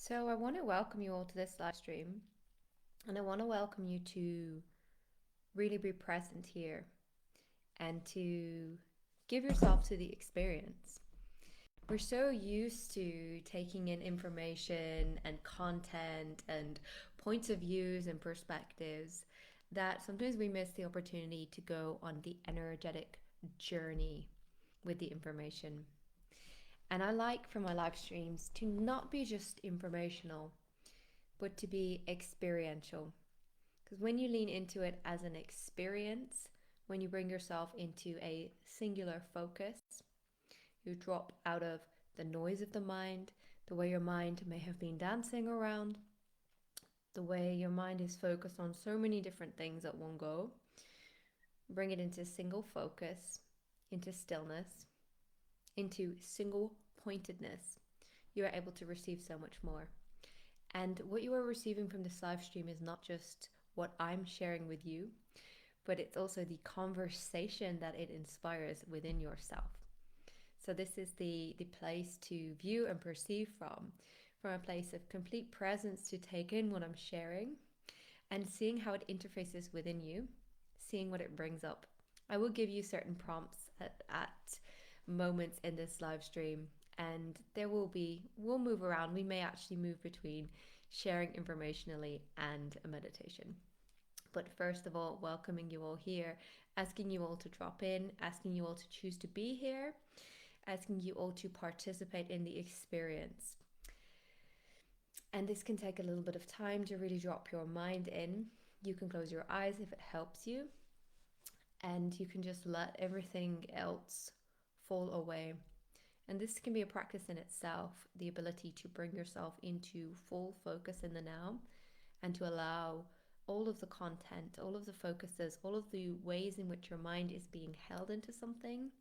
So I want to welcome you all to this live stream, and I want to welcome you to really be present here and to give yourself to the experience. We're so used to taking in information and content and points of views and perspectives that sometimes we miss the opportunity to go on the energetic journey with the information. And I like for my live streams to not be just informational, but to be experiential. Because when you lean into it as an experience, when you bring yourself into a singular focus, you drop out of the noise of the mind, the way your mind may have been dancing around, the way your mind is focused on so many different things at one go. Bring it into single focus, into stillness, into single pointedness. You are able to receive so much more. And what you are receiving from this live stream is not just what I'm sharing with you, but it's also the conversation that it inspires within yourself. So this is the place to view and perceive from a place of complete presence, to take in what I'm sharing and seeing how it interfaces within you, seeing what it brings up. I will give you certain prompts at moments in this live stream, and we'll move around. We may actually move between sharing informationally and a meditation. But first of all, welcoming you all here, asking you all to drop in, asking you all to choose to be here, asking you all to participate in the experience. And this can take a little bit of time to really drop your mind in. You can close your eyes if it helps you, and you can just let everything else fall away. And this can be a practice in itself, the ability to bring yourself into full focus in the now and to allow all of the content, all of the focuses, all of the ways in which your mind is being held into something,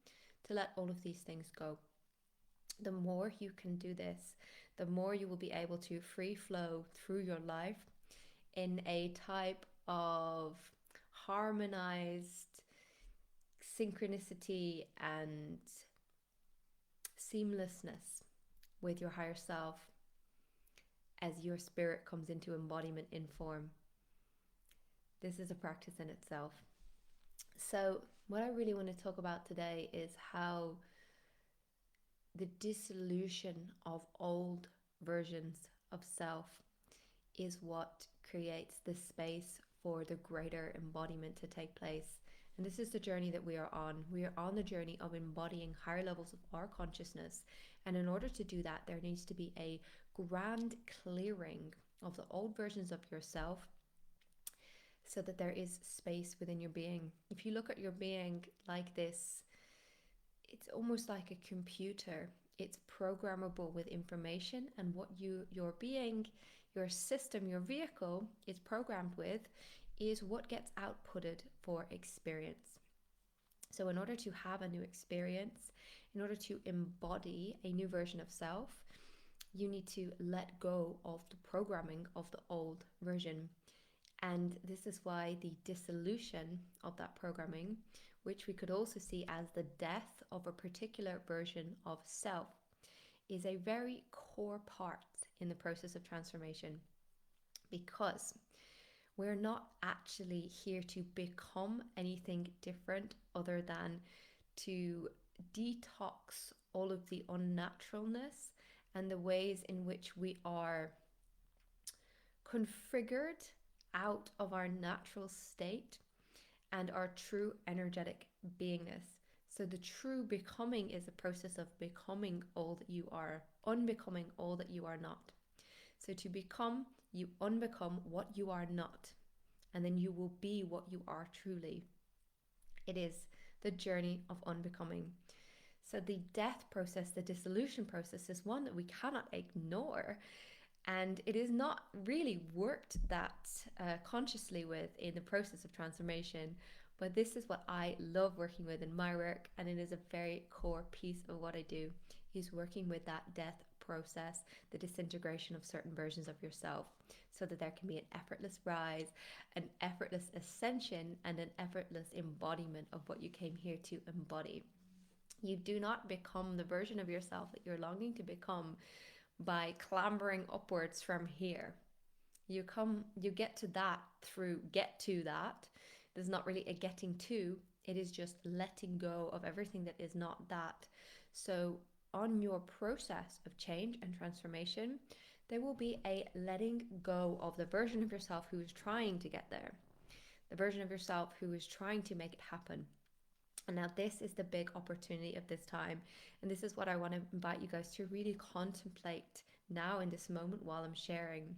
to let all of these things go. The more you can do this, the more you will be able to free flow through your life in a type of harmonized synchronicity and seamlessness with your higher self as your spirit comes into embodiment in form. This is a practice in itself. So, what I really want to talk about today is how the dissolution of old versions of self is what creates the space for the greater embodiment to take place. And this is the journey that we are on. We are on the journey of embodying higher levels of our consciousness. And in order to do that, there needs to be a grand clearing of the old versions of yourself so that there is space within your being. If you look at your being like this, it's almost like a computer. It's programmable with information, and what your being, your system, your vehicle is programmed with is what gets outputted for experience. So in order to have a new experience, in order to embody a new version of self, you need to let go of the programming of the old version. And this is why the dissolution of that programming, which we could also see as the death of a particular version of self, is a very core part in the process of transformation, because we're not actually here to become anything different other than to detox all of the unnaturalness and the ways in which we are configured out of our natural state and our true energetic beingness. So the true becoming is a process of becoming all that you are, unbecoming all that you are not. So to become, you unbecome what you are not, and then you will be what you are truly. It is the journey of unbecoming. So the death process, the dissolution process, is one that we cannot ignore. And it is not really worked that consciously with in the process of transformation. But this is what I love working with in my work, and it is a very core piece of what I do, is working with that death process, the disintegration of certain versions of yourself, so that there can be an effortless rise, an effortless ascension, and an effortless embodiment of what you came here to embody. You do not become the version of yourself that you're longing to become by clambering upwards from here. You get to that through get to that. There's not really a getting to, it is just letting go of everything that is not that. So on your process of change and transformation, there will be a letting go of the version of yourself who is trying to get there, the version of yourself who is trying to make it happen. And now this is the big opportunity of this time. And this is what I want to invite you guys to really contemplate now in this moment while I'm sharing.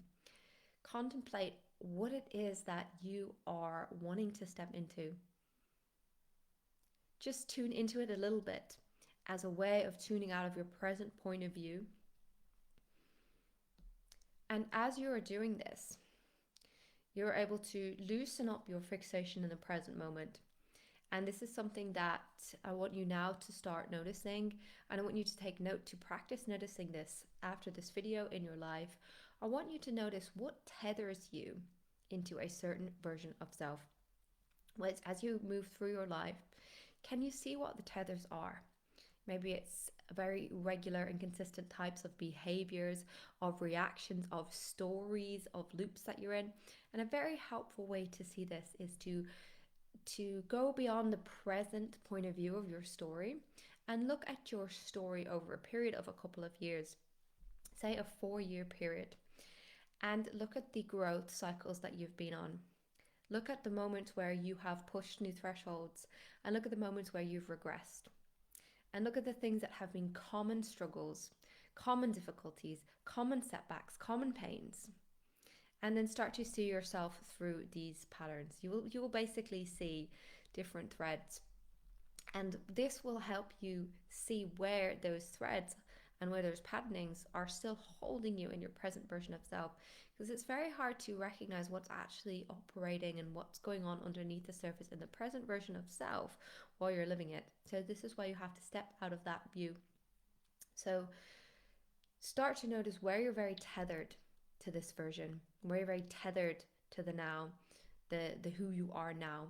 Contemplate what it is that you are wanting to step into. Just tune into it a little bit as a way of tuning out of your present point of view. And as you are doing this, you're able to loosen up your fixation in the present moment. And this is something that I want you now to start noticing. And I want you to take note to practice noticing this after this video in your life. I want you to notice what tethers you into a certain version of self. As you move through your life, can you see what the tethers are? Maybe it's very regular and consistent types of behaviors, of reactions, of stories, of loops that you're in. And a very helpful way to see this is to go beyond the present point of view of your story and look at your story over a period of a couple of years, say a 4-year period, and look at the growth cycles that you've been on. Look at the moments where you have pushed new thresholds, and look at the moments where you've regressed. And look at the things that have been common struggles, common difficulties, common setbacks, common pains. And then start to see yourself through these patterns. You will basically see different threads. And this will help you see where those threads and where those patternings are still holding you in your present version of self. Because it's very hard to recognize what's actually operating and what's going on underneath the surface in the present version of self while you're living it. So this is why you have to step out of that view. So start to notice where you're very tethered to this version, where you're very tethered to the now, the who you are now,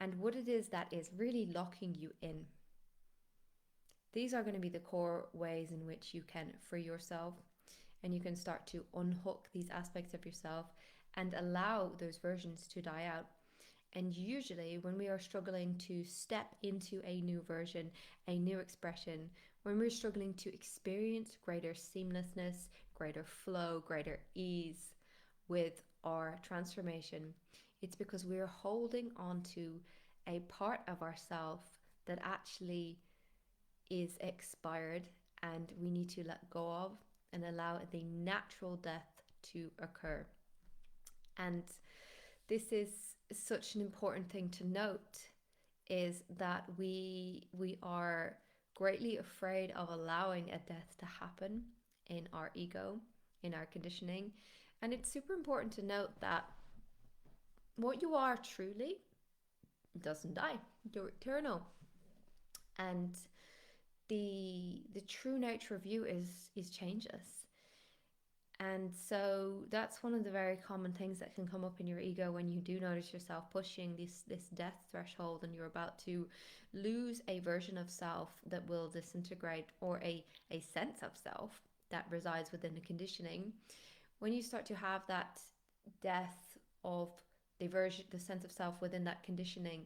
and what it is that is really locking you in. These are going to be the core ways in which you can free yourself, and you can start to unhook these aspects of yourself and allow those versions to die out. And usually when we are struggling to step into a new version, a new expression, when we're struggling to experience greater seamlessness, greater flow, greater ease with our transformation, it's because we're holding on to a part of ourself that actually is expired and we need to let go of and allow the natural death to occur. And this is such an important thing to note, is that we are greatly afraid of allowing a death to happen in our ego, in our conditioning. And it's super important to note that what you are truly doesn't die. You're eternal. And the true nature of you is changeless. And so that's one of the very common things that can come up in your ego when you do notice yourself pushing this death threshold and you're about to lose a version of self that will disintegrate, or a sense of self that resides within the conditioning. When you start to have that death of the sense of self within that conditioning,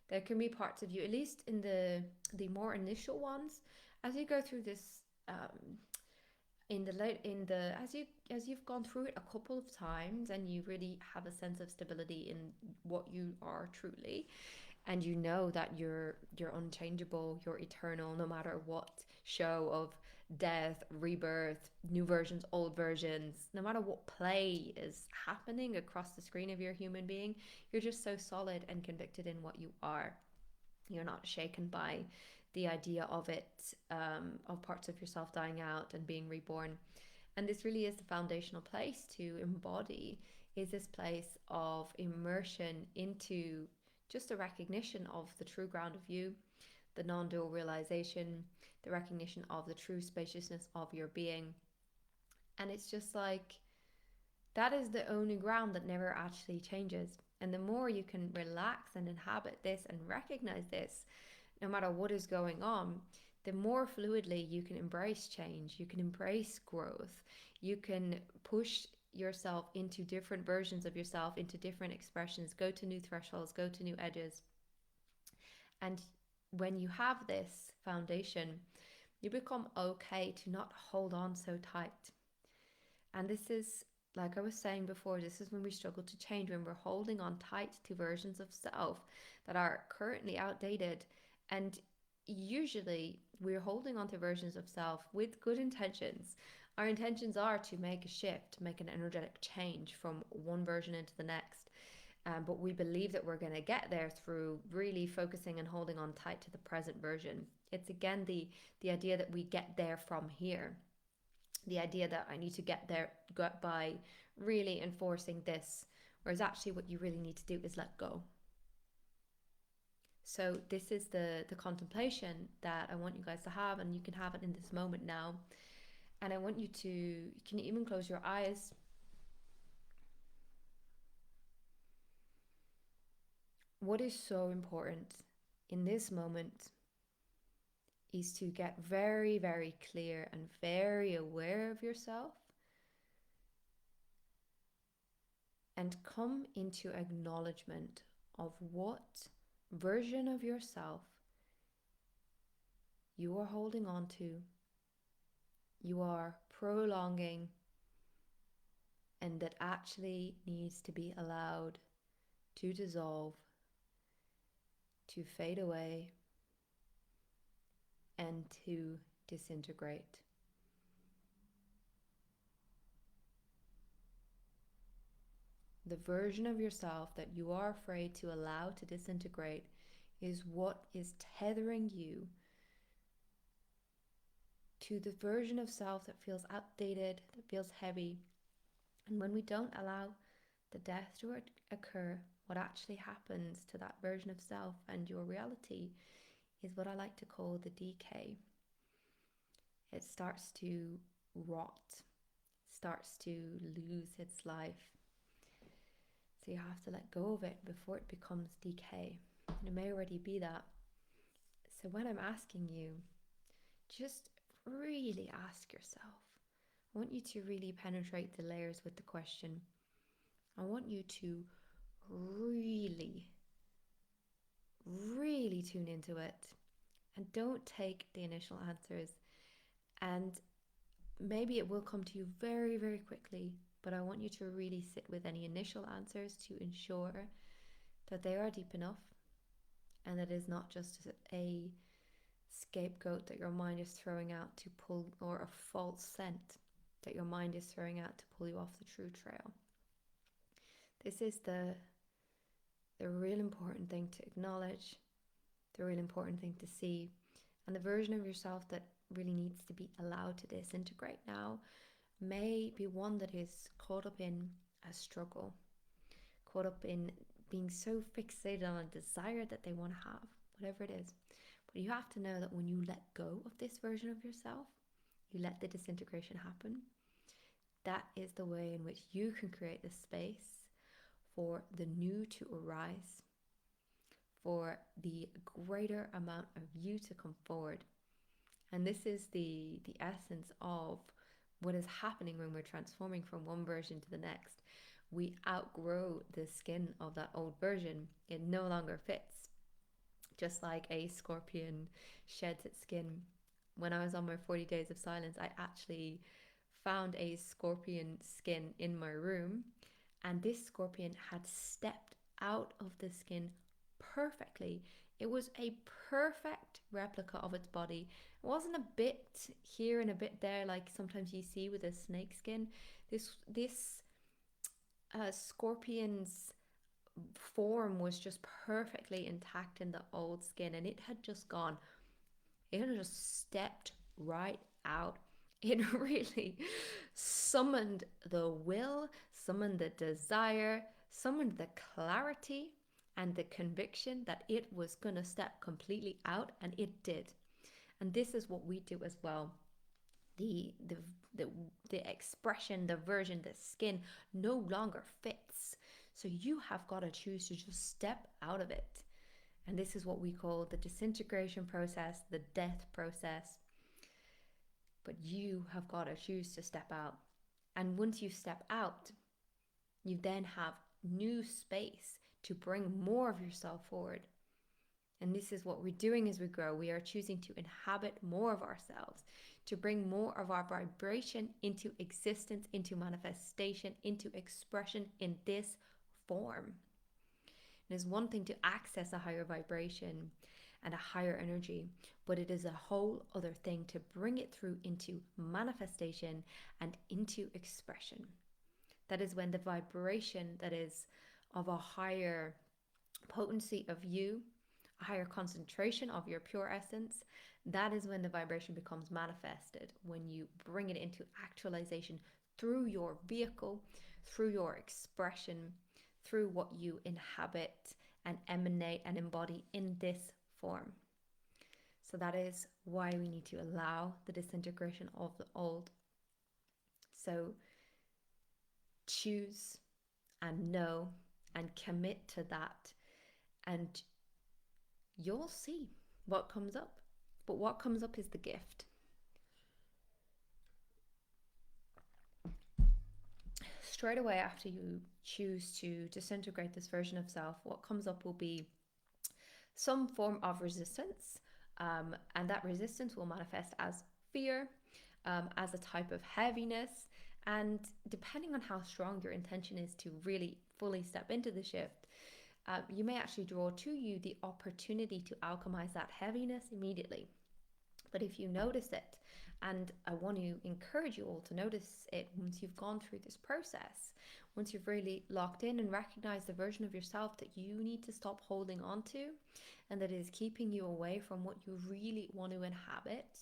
there can be parts of you, at least in the more initial ones, as you go through this as you've gone through it a couple of times and you really have a sense of stability in what you are truly, and you know that you're unchangeable, you're eternal, no matter what show of death, rebirth, new versions, old versions, no matter what play is happening across the screen of your human being, you're just so solid and convicted in what you are. You're not shaken by the idea of it, of parts of yourself dying out and being reborn. And this really is the foundational place to embody, is this place of immersion into just a recognition of the true ground of you, the non-dual realization, the recognition of the true spaciousness of your being. And it's just like, that is the only ground that never actually changes. And the more you can relax and inhabit this and recognize this, no matter what is going on, the more fluidly you can embrace change, you can embrace growth, you can push yourself into different versions of yourself, into different expressions, go to new thresholds, go to new edges. And when you have this foundation, you become okay to not hold on so tight. And this is, like I was saying before, this is when we struggle to change, when we're holding on tight to versions of self that are currently outdated. And usually we're holding on to versions of self with good intentions. Our intentions are to make a shift, make an energetic change from one version into the next. But we believe that we're going to get there through really focusing and holding on tight to the present version. It's again the idea that we get there from here. The idea that I need to get there by really enforcing this, whereas actually what you really need to do is let go. So this is the contemplation that I want you guys to have, and you can have it in this moment now. And I want you to, can you even close your eyes? What is so important in this moment is to get very, very clear and very aware of yourself and come into acknowledgement of what version of yourself you are holding on to, you are prolonging, and that actually needs to be allowed to dissolve, to fade away, and to disintegrate. The version of yourself that you are afraid to allow to disintegrate is what is tethering you to the version of self that feels outdated, that feels heavy. And when we don't allow the death to occur, what actually happens to that version of self and your reality is what I like to call the decay. It starts to rot, starts to lose its life. So you have to let go of it before it becomes decay. And it may already be that. So when I'm asking you, just really ask yourself. I want you to really penetrate the layers with the question. I want you to really, really tune into it. And don't take the initial answers. And maybe it will come to you very, very quickly. But I want you to really sit with any initial answers to ensure that they are deep enough and that it is not just a scapegoat that your mind is throwing out to pull, or a false scent that your mind is throwing out to pull you off the true trail. This is the real important thing to acknowledge, the real important thing to see, and the version of yourself that really needs to be allowed to disintegrate now may be one that is caught up in a struggle, caught up in being so fixated on a desire that they want to have, whatever it is. But you have to know that when you let go of this version of yourself, you let the disintegration happen. That is the way in which you can create the space for the new to arise, for the greater amount of you to come forward. And this is the essence of what is happening when we're transforming from one version to the next. We outgrow the skin of that old version. It no longer fits. Just like a scorpion sheds its skin. When I was on my 40 days of silence, I actually found a scorpion skin in my room, and this scorpion had stepped out of the skin perfectly. It was a perfect replica of its body. It wasn't a bit here and a bit there like sometimes you see with a snake skin. This scorpion's form was just perfectly intact in the old skin, and it had just stepped right out. It really summoned the will, summoned the desire, summoned the clarity and the conviction that it was going to step completely out, and it did. And this is what we do as well. The expression, the version, the skin no longer fits. So you have got to choose to just step out of it And this is what we call the disintegration process, the death process. But you have got to choose to step out. And once you step out, you then have new space to bring more of yourself forward. And this is what we're doing as we grow. We are choosing to inhabit more of ourselves, to bring more of our vibration into existence, into manifestation, into expression in this form. It is one thing to access a higher vibration and a higher energy, but it is a whole other thing to bring it through into manifestation and into expression. That is when the vibration that is of a higher potency of you, a higher concentration of your pure essence, that is when the vibration becomes manifested, when you bring it into actualization through your vehicle, through your expression, through what you inhabit and emanate and embody in this form. So that is why we need to allow the disintegration of the old. So choose and know and commit to that, and you'll see what comes up. But what comes up is the gift. Straight away after you choose to disintegrate this version of self, what comes up will be some form of resistance, and that resistance will manifest as fear, as a type of heaviness, and depending on how strong your intention is to really fully step into the shift, you may actually draw to you the opportunity to alchemize that heaviness immediately. But if you notice it, and I want to encourage you all to notice it once you've gone through this process, once you've really locked in and recognized the version of yourself that you need to stop holding on to and that is keeping you away from what you really want to inhabit,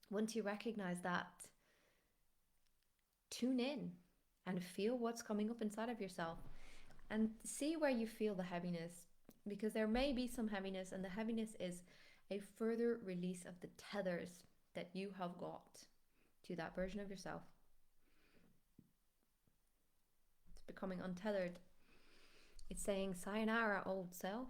once you recognize that, tune in and feel what's coming up inside of yourself and see where you feel the heaviness, because there may be some heaviness, and the heaviness is a further release of the tethers that you have got to that version of yourself. It's becoming untethered. It's saying, sayonara, old self.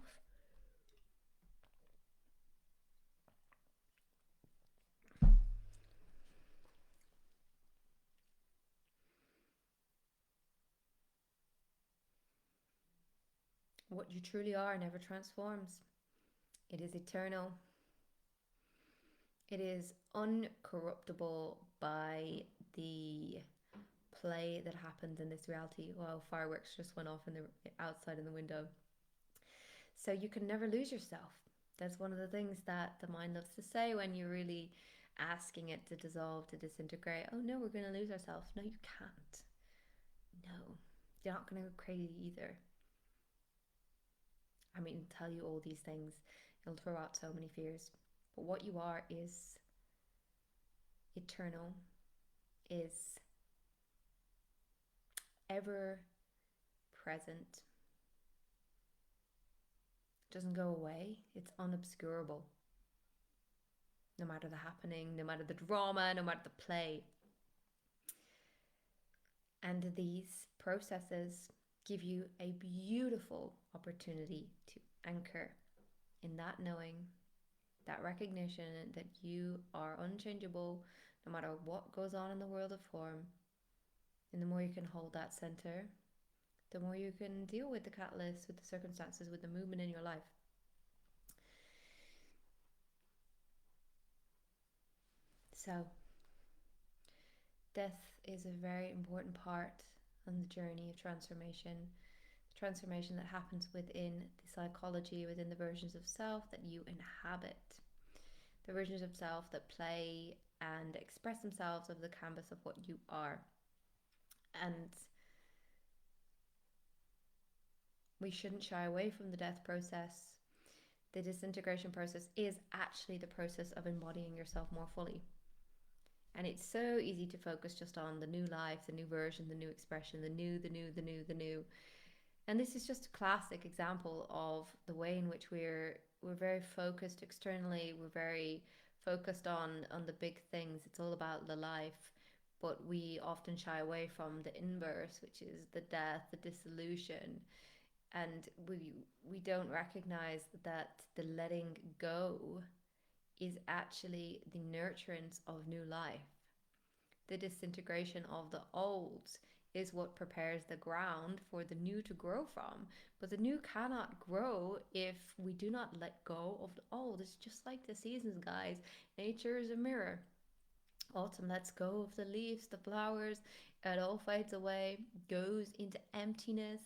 What you truly are never transforms. It is eternal. It is uncorruptible by the play that happens in this reality. Well, fireworks just went off in the outside in the window. So you can never lose yourself. That's one of the things that the mind loves to say when you're really asking it to dissolve, to disintegrate. Oh no, we're going to lose ourselves. No, you can't. No, you're not going to go crazy either. I mean, tell you all these things, it'll throw out so many fears. But what you are is eternal, is ever present, doesn't go away, it's unobscurable. No matter the happening, no matter the drama, no matter the play. And these processes give you a beautiful opportunity to anchor in that knowing, that recognition that you are unchangeable no matter what goes on in the world of form. And the more you can hold that center, the more you can deal with the catalysts, with the circumstances, with the movement in your life. So, death is a very important part on the journey of transformation. The transformation that happens within the psychology, within the versions of self that you inhabit. The versions of self that play and express themselves over the canvas of what you are. And we shouldn't shy away from the death process. The disintegration process is actually the process of embodying yourself more fully. And it's so easy to focus just on the new life, the new version, the new expression, the new. And this is just a classic example of the way in which we're very focused externally. We're very focused on the big things. It's all about the life. But we often shy away from the inverse, which is the death, the dissolution. And we don't recognize that the letting go is actually the nurturance of new life. The disintegration of the old is what prepares the ground for the new to grow from. But the new cannot grow if we do not let go of the old. It's just like the seasons, guys. Nature is a mirror. Autumn lets go of the leaves, the flowers, it all fades away, goes into emptiness,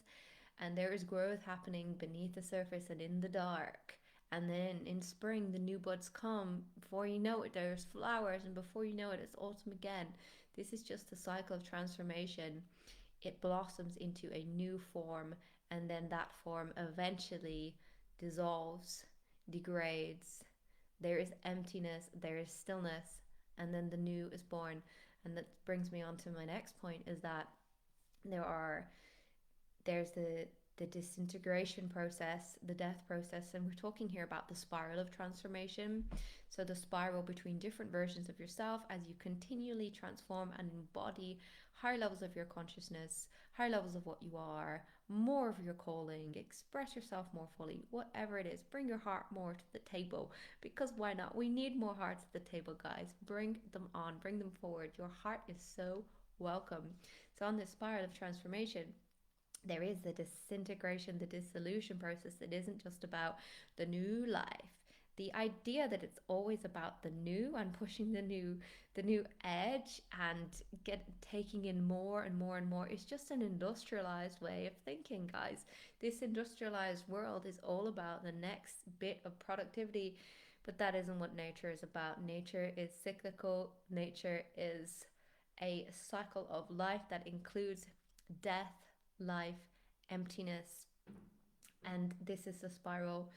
and there is growth happening beneath the surface and in the dark. And then in spring, the new buds come. Before you know it, there's flowers, and before you know it, it's autumn again. This is just the cycle of transformation. It blossoms into a new form, and then that form eventually dissolves, degrades. There is emptiness, there is stillness, and then the new is born. And that brings me on to my next point, is that there are there's the disintegration process, the death process, and we're talking here about the spiral of transformation. So the spiral between different versions of yourself as you continually transform and embody higher levels of your consciousness, higher levels of what you are, more of your calling, express yourself more fully, whatever it is. Bring your heart more to the table, because why not? We need more hearts at the table, guys. Bring them on, bring them forward. Your heart is so welcome. So on this spiral of transformation, there is the disintegration, the dissolution process. It isn't just about the new life. The idea that it's always about the new and pushing the new edge and taking in more and more and more is just an industrialized way of thinking, guys. This industrialized world is all about the next bit of productivity, but that isn't what nature is about. Nature is cyclical. Nature is a cycle of life that includes death, life, emptiness, and this is the spiral.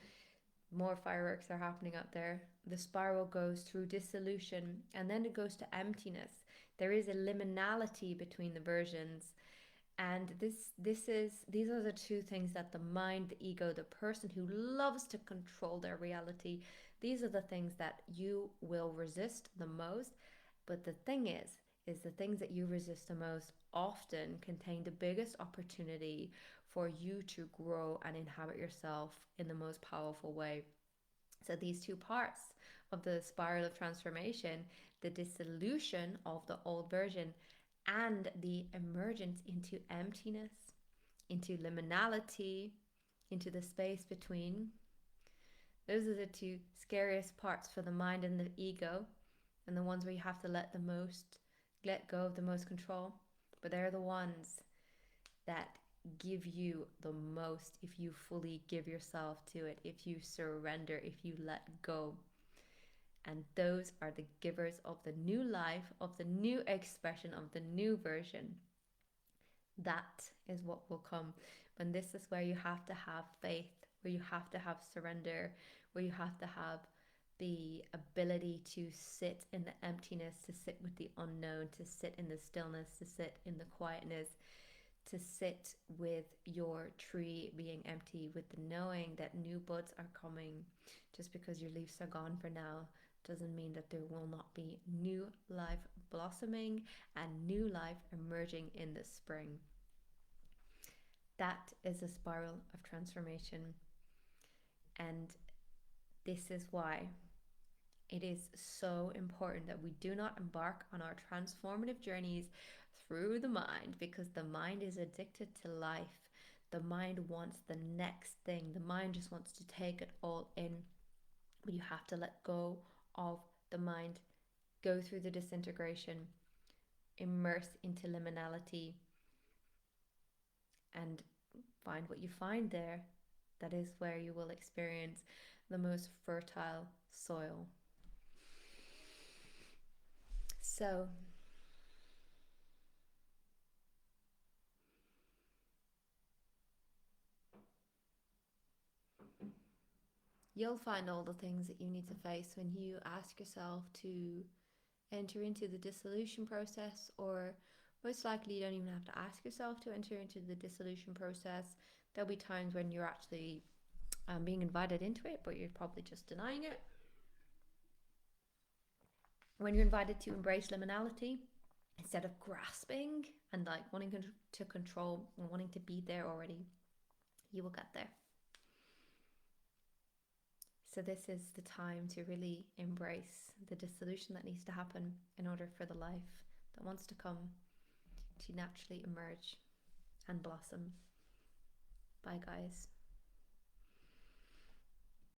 More fireworks are happening out there. The spiral goes through dissolution and then it goes to emptiness. There is a liminality between the versions, and these are the two things that the mind, the ego, the person who loves to control their reality, these are the things that you will resist the most. But the thing is the things that you resist the most often contain the biggest opportunity for you to grow and inhabit yourself in the most powerful way. So these two parts of the spiral of transformation, the dissolution of the old version and the emergence into emptiness, into liminality, into the space between, those are the two scariest parts for the mind and the ego, and the ones where you have to let go of the most control. But they're the ones that give you the most if you fully give yourself to it, if you surrender, if you let go. And those are the givers of the new life, of the new expression, of the new version. That is what will come. And this is where you have to have faith, where you have to have surrender, where you have to have the ability to sit in the emptiness, to sit with the unknown, to sit in the stillness, to sit in the quietness, to sit with your tree being empty, with the knowing that new buds are coming. Just because your leaves are gone for now doesn't mean that there will not be new life blossoming and new life emerging in the spring. That is a spiral of transformation. And this is why it is so important that we do not embark on our transformative journeys through the mind, because the mind is addicted to life. The mind wants the next thing. The mind just wants to take it all in. But you have to let go of the mind, go through the disintegration, immerse into liminality, and find what you find there. That is where you will experience the most fertile soil. So, you'll find all the things that you need to face when you ask yourself to enter into the dissolution process, or most likely you don't even have to ask yourself to enter into the dissolution process. There'll be times when you're actually being invited into it, but you're probably just denying it. When you're invited to embrace liminality, instead of grasping and like wanting to control and wanting to be there already, You will get there. So this is the time to really embrace the dissolution that needs to happen in order for the life that wants to come to naturally emerge and blossom. Bye, guys.